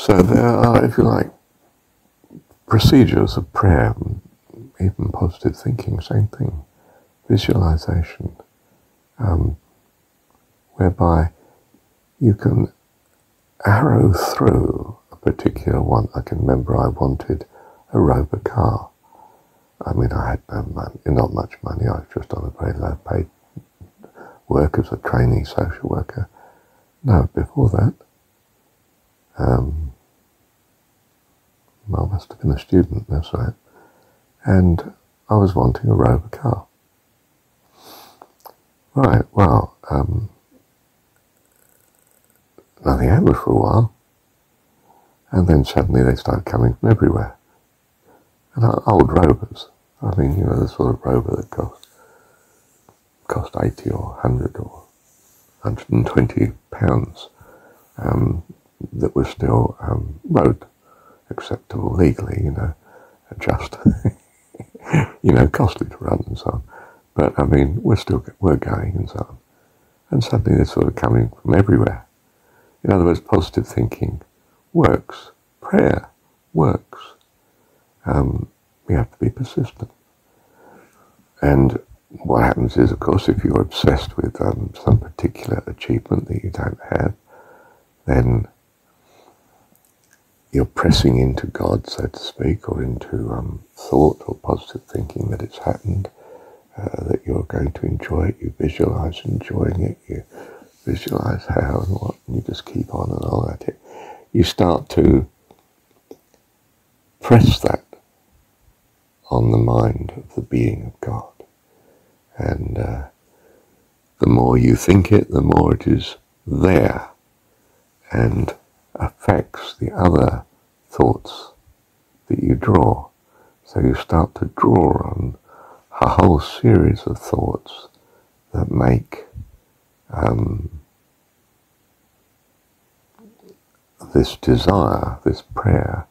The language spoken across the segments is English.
So there are, if you like, procedures of prayer, even positive thinking, same thing, visualization, whereby you can arrow through a particular one. I can remember I wanted a Rover car. I mean, I had no money, not much money. I was just on a very low paid work as a trainee social worker. No, before that, I must have been a student, that's right. And I was wanting a Rover car. Right, well, nothing happened for a while. And then suddenly they started coming from everywhere. And old Rovers. I mean, you know, the sort of Rover that cost 80 or 100 or 120 pounds, that was still road acceptable legally, you know, just, you know, costly to run and so on. But I mean, we're going and so on. And suddenly they're sort of coming from everywhere. In other words, positive thinking works. Prayer works. We have to be persistent. And what happens is, of course, if you're obsessed with some particular achievement that you don't have, then you're pressing into God, so to speak, or into thought or positive thinking that it's happened, that you're going to enjoy it. You visualize enjoying it. You visualize how and what, and you just keep on and on at it. You start to press that on the mind of the being of God. And the more you think it, the more it is there and affects the other thoughts that you draw. So you start to draw on a whole series of thoughts that make this desire, this prayer,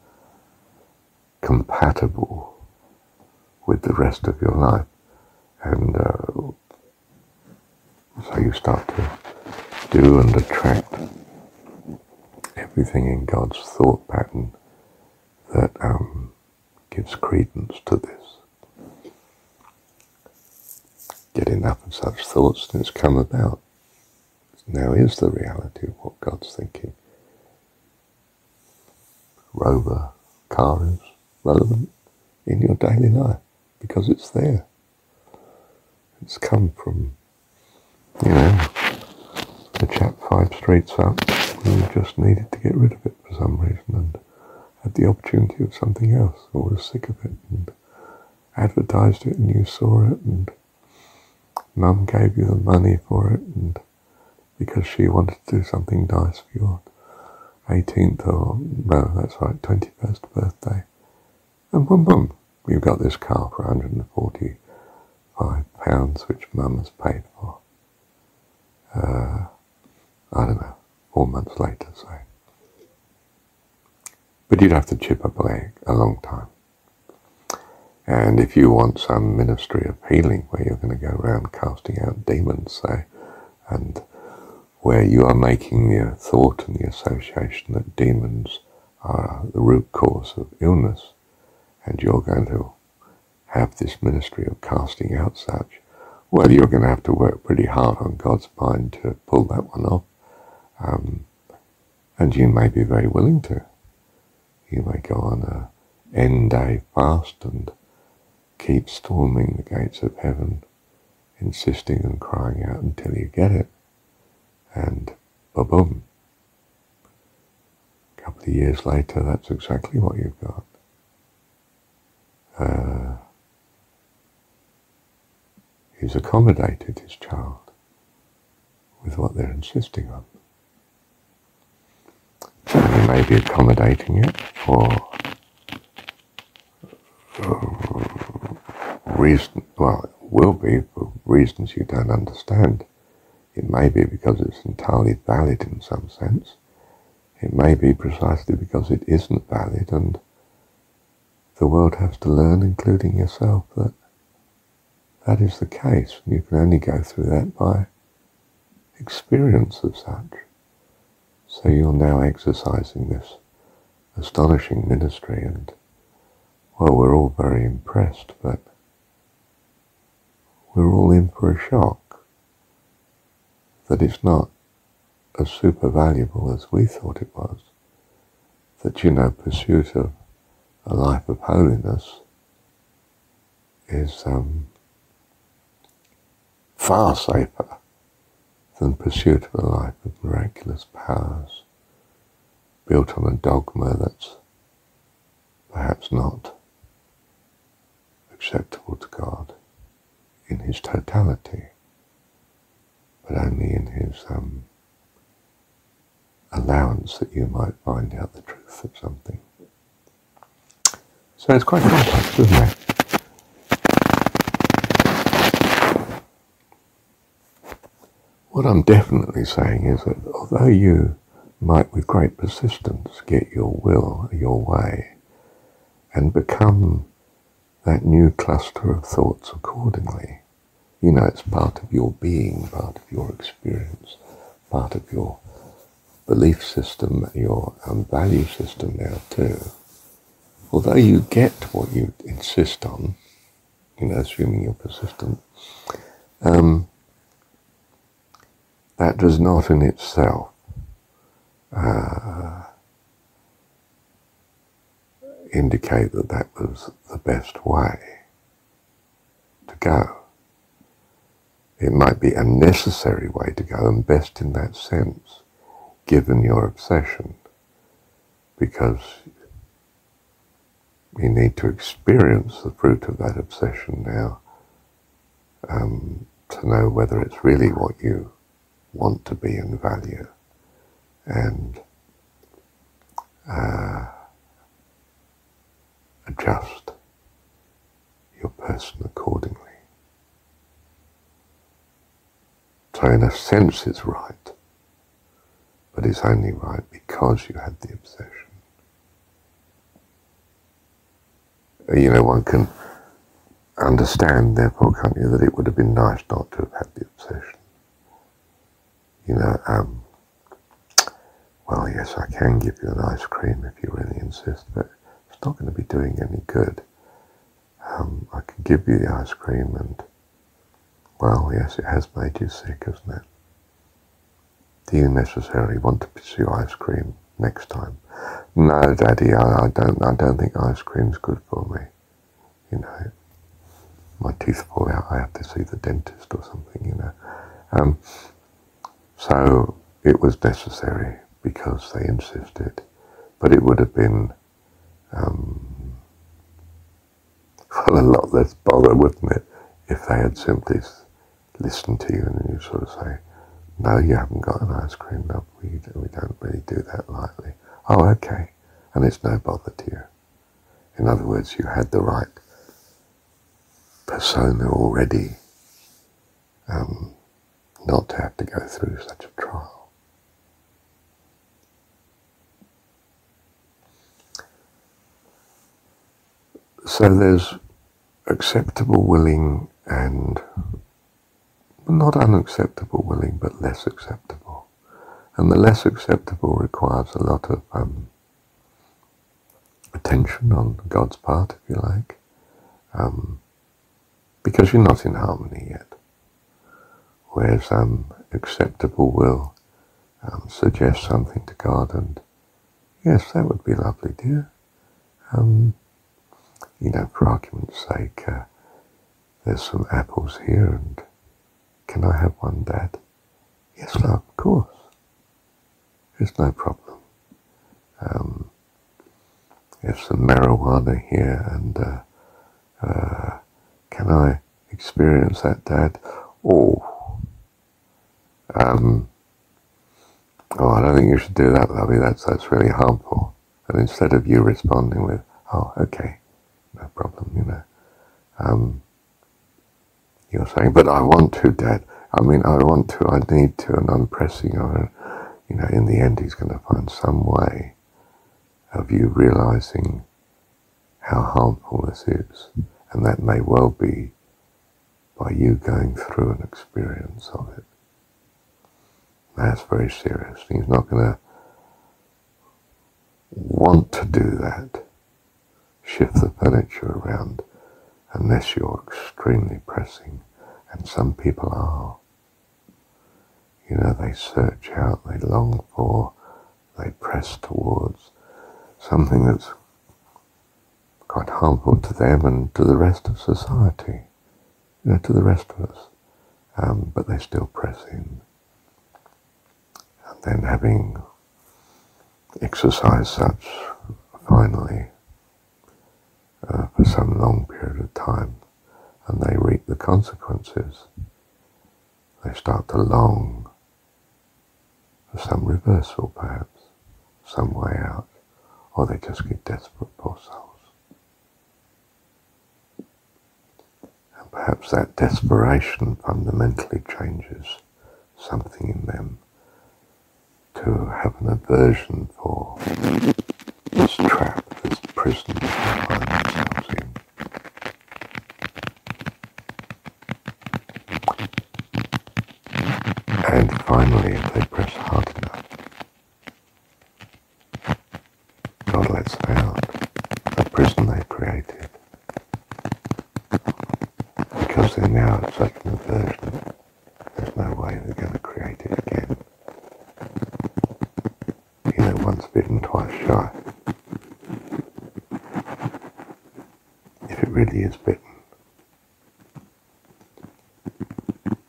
compatible with the rest of your life. And so you start to do and attract everything in God's thought pattern that gives credence to this. Get enough of such thoughts and it's come about. Now is the reality of what God's thinking. Rover car is relevant in your daily life because it's there. It's come from, you know, a chap 5 streets up who just needed to get rid of it for some reason and had the opportunity of something else, or was sick of it and advertised it and you saw it and Mum gave you the money for it and because she wanted to do something nice for your 18th or, no, that's right, 21st birthday. And boom, boom, you've got this car for £145, which Mum has paid for. I don't know, 4 months later, say. But you'd have to chip away a long time. And if you want some ministry of healing where you're going to go around casting out demons, say, and where you are making the thought and the association that demons are the root cause of illness, and you're going to have this ministry of casting out such, well, you're going to have to work pretty hard on God's mind to pull that one off. And you may be very willing to. You may go on a end-day fast and keep storming the gates of heaven, insisting and crying out until you get it. And ba-boom. A couple of years later, that's exactly what you've got. He's accommodated his child with what they're insisting on. And he may be accommodating it for reason, well, it will be for reasons you don't understand. It may be because it's entirely valid in some sense. It may be precisely because it isn't valid, and the world has to learn, including yourself, that that is the case. And you can only go through that by experience of such. So you're now exercising this astonishing ministry, and well, we're all very impressed, but we're all in for a shock that it's not as super valuable as we thought it was. That, you know, pursuit of a life of holiness is far safer than pursuit of a life of miraculous powers built on a dogma that's perhaps not acceptable to God in his totality, but only in his allowance that you might find out the truth of something. So it's quite complex, isn't it? What I'm definitely saying is that although you might with great persistence get your will your way and become that new cluster of thoughts accordingly, you know, it's part of your being, part of your experience, part of your belief system, your value system now too. Although you get what you insist on, you know, assuming you're persistent, that does not in itself indicate that that was the best way to go. It might be a necessary way to go, and best in that sense, given your obsession, because you need to experience the fruit of that obsession now to know whether it's really what you want to be and value, and adjust your person accordingly. So in a sense it's right, but it's only right because you had the obsession. You know, one can understand, therefore, can't you, that it would have been nice not to have had the obsession. You know, well, yes, I can give you an ice cream if you really insist, but it's not going to be doing any good. I can give you the ice cream and, well, yes, it has made you sick, hasn't it? Do you necessarily want to pursue ice cream next time? No, Daddy, I don't think ice cream's good for me. You know, my teeth fall out, I have to see the dentist or something, you know. So it was necessary because they insisted, but it would have been well, a lot less bother, wouldn't it, if they had simply listened to you and you sort of say, no, you haven't got an ice cream, no, we don't really do that lightly. Oh, okay, and it's no bother to you. In other words, you had the right persona already not to have to go through such a trial. So there's acceptable willing and not unacceptable willing, but less acceptable. And the less acceptable requires a lot of attention on God's part, if you like, because you're not in harmony yet. Whereas acceptable will suggest something to God, and yes, that would be lovely, dear. You know, for argument's sake, there's some apples here, and can I have one, Dad? Yes, love, of course. It's no problem. There's some marijuana here, and can I experience that, Dad? Oh, I don't think you should do that, lovey. That's really harmful. And instead of you responding with, oh, okay, no problem, you know, you're saying, but I want to, Dad. I mean, I want to, I need to, and I'm pressing on it. You know, in the end, he's going to find some way of you realizing how harmful this is. And that may well be by you going through an experience of it. That's very serious. He's not going to want to do that, shift the furniture around, unless you're extremely pressing, and some people are. You know, they search out, they long for, they press towards something that's quite harmful to them and to the rest of society, you know, to the rest of us. But they still press in. And then having exercised such, finally, for some long period of time, and they reap the consequences, they start to long for some reversal, perhaps, some way out, or they just get desperate, poor souls. And perhaps that desperation fundamentally changes something in them to have an aversion for this trap, this prison that they find themselves in. And finally, if they press hard enough, God lets them out, the prison they created. Because they're now at such an aversion, there's no way they're going to create it again. You know, once bitten, twice shy. If it really is bitten.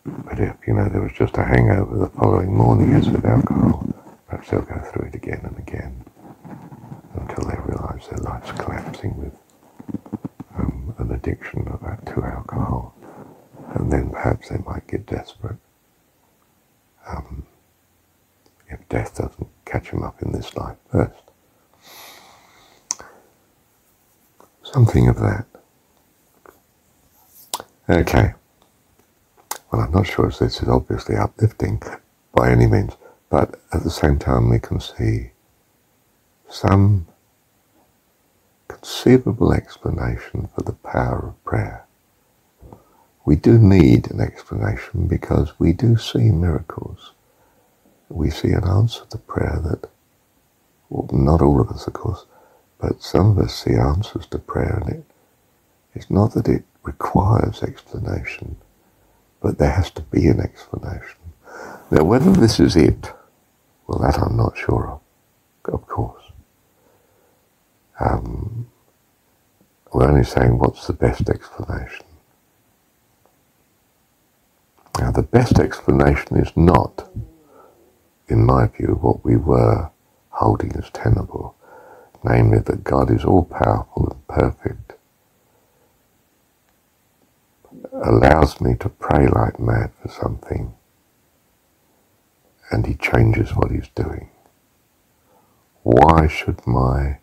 But if, you know, there was just a hangover the following morning as with alcohol, perhaps they'll go through it again and again until they realise their life's collapsing with an addiction to alcohol. And then perhaps they might get desperate. If death doesn't catch them up in this life first. Something of that. Okay. Well, I'm not sure if this is obviously uplifting by any means, but at the same time we can see some conceivable explanation for the power of prayer. We do need an explanation because we do see miracles. We see an answer to prayer that, well, not all of us of course, but some of us see answers to prayer, and it's not that it requires explanation, but there has to be an explanation. Now whether this is it, well, that I'm not sure of course. We're only saying what's the best explanation. Now the best explanation is not, in my view, what we were holding as tenable, namely that God is all-powerful and perfect, allows me to pray like mad for something, and he changes what he's doing. Why should my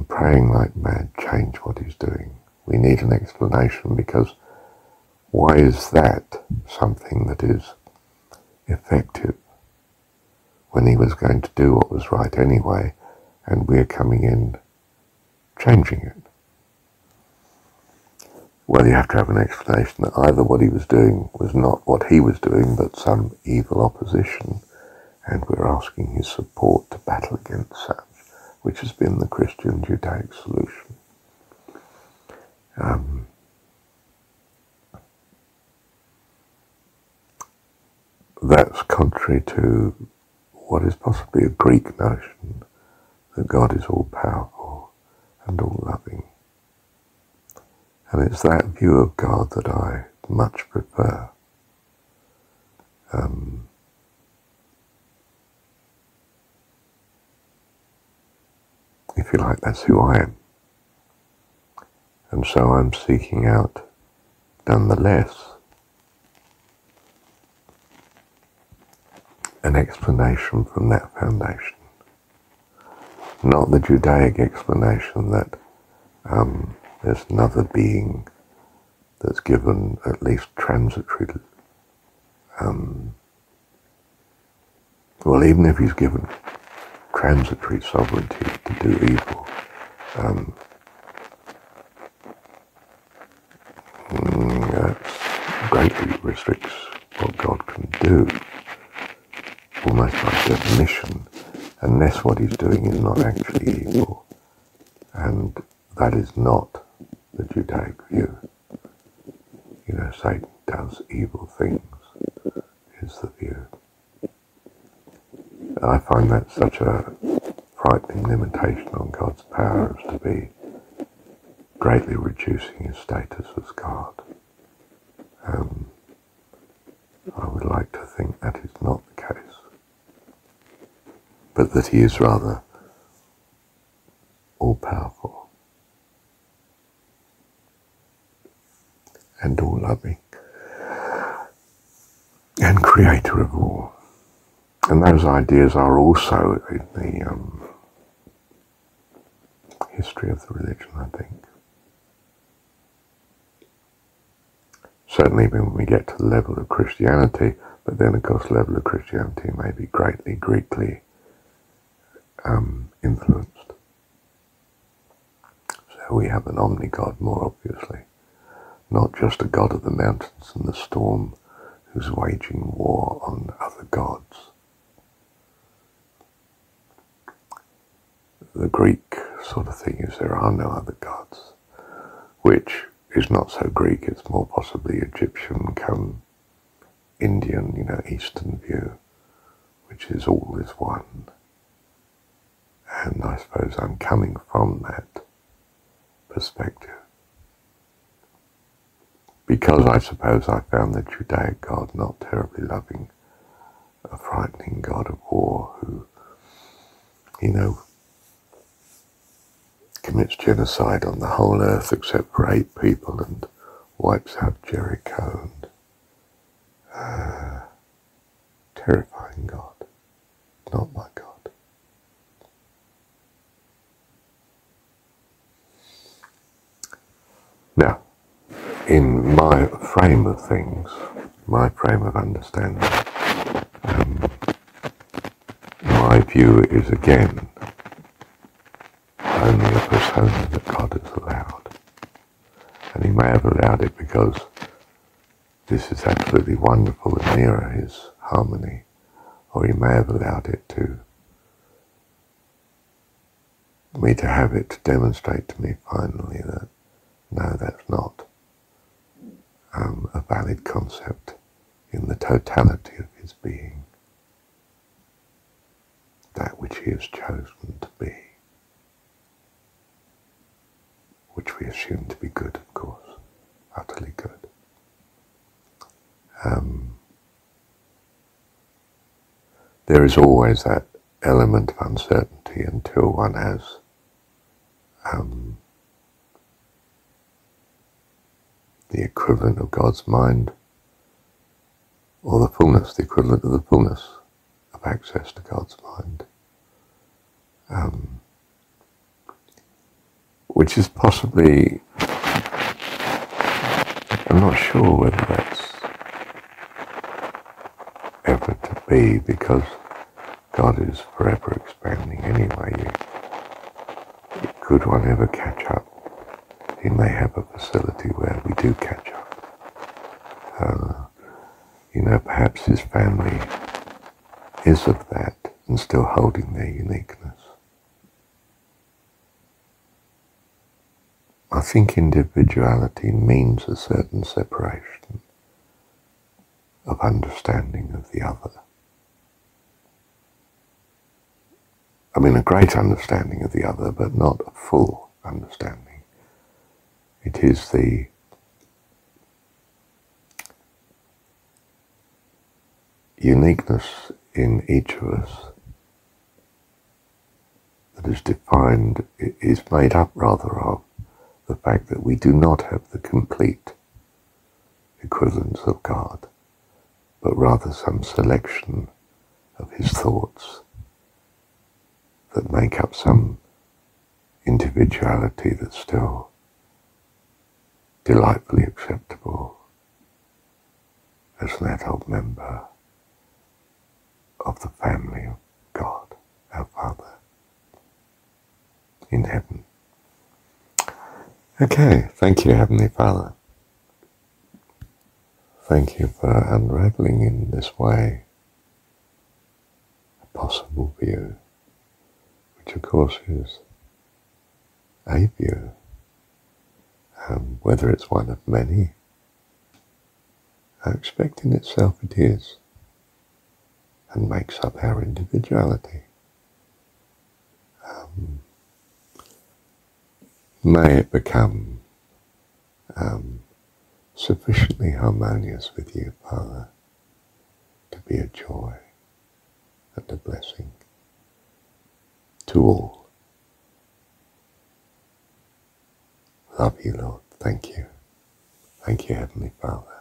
praying like mad change what he's doing? We need an explanation, because why is that something that is effective when he was going to do what was right anyway, and we're coming in changing it? Well, you have to have an explanation that either what he was doing was not what he was doing, but some evil opposition, and we're asking his support to battle against such, which has been the Christian Judaic solution. That's contrary to what is possibly a Greek notion that God is all-powerful and all-loving. And it's that view of God that I much prefer. If you like, that's who I am. And so I'm seeking out, nonetheless, an explanation from that foundation. Not the Judaic explanation that there's another being that's given at least transitory, well, even if he's given transitory sovereignty to do evil, that greatly restricts what God can do, almost by definition, unless what he's doing is not actually evil. And that is not the Judaic view. You know, Satan does evil things, is the view. I find that such a frightening limitation on God's power as to be greatly reducing his status as God. I would like to think that is not the case, but that he is rather all-powerful and all-loving and creator of all. And those ideas are also in the history of the religion, I think. Certainly when we get to the level of Christianity, but then of course the level of Christianity may be greatly Greekly influenced. So we have an omni-God more obviously, not just a god of the mountains and the storm who's waging war on other gods. The Greek sort of thing is there are no other gods, which is not so Greek, it's more possibly Egyptian come Indian, you know, Eastern view, which is all is one. And I suppose I'm coming from that perspective, because I suppose I found the Judaic God not terribly loving, a frightening God of war who, you know, commits genocide on the whole earth except for 8 people and wipes out Jericho. And, terrifying God, not my God. Now, in my frame of things, my frame of understanding, my view is again only a persona that God has allowed. And he may have allowed it because this is absolutely wonderful and nearer his harmony, or he may have allowed it to me to have it to demonstrate to me finally that no, that's not a valid concept in the totality of his being, that which he has chosen to be, which we assume to be good, of course, utterly good. There is always that element of uncertainty until one has the equivalent of God's mind, or the fullness, the equivalent of the fullness of access to God's mind, which is possibly, I'm not sure whether that's ever to be, because God is forever expanding anyway. Could one ever catch up? He may have a facility where we do catch up. You know, perhaps his family is of that and still holding their uniqueness. I think individuality means a certain separation of understanding of the other. I mean, a great understanding of the other, but not a full understanding. It is the uniqueness in each of us that is defined, is made up rather of the fact that we do not have the complete equivalence of God, but rather some selection of his thoughts that make up some individuality that's still delightfully acceptable as an adult member of the family of God, our Father in heaven. Okay, thank you, Heavenly Father. Thank you for unraveling in this way a possible view which of course is a view, whether it's one of many, expecting itself it is, and makes up our individuality. May it become sufficiently harmonious with you, Father, to be a joy and a blessing to all. Love you, Lord. Thank you. Thank you, Heavenly Father.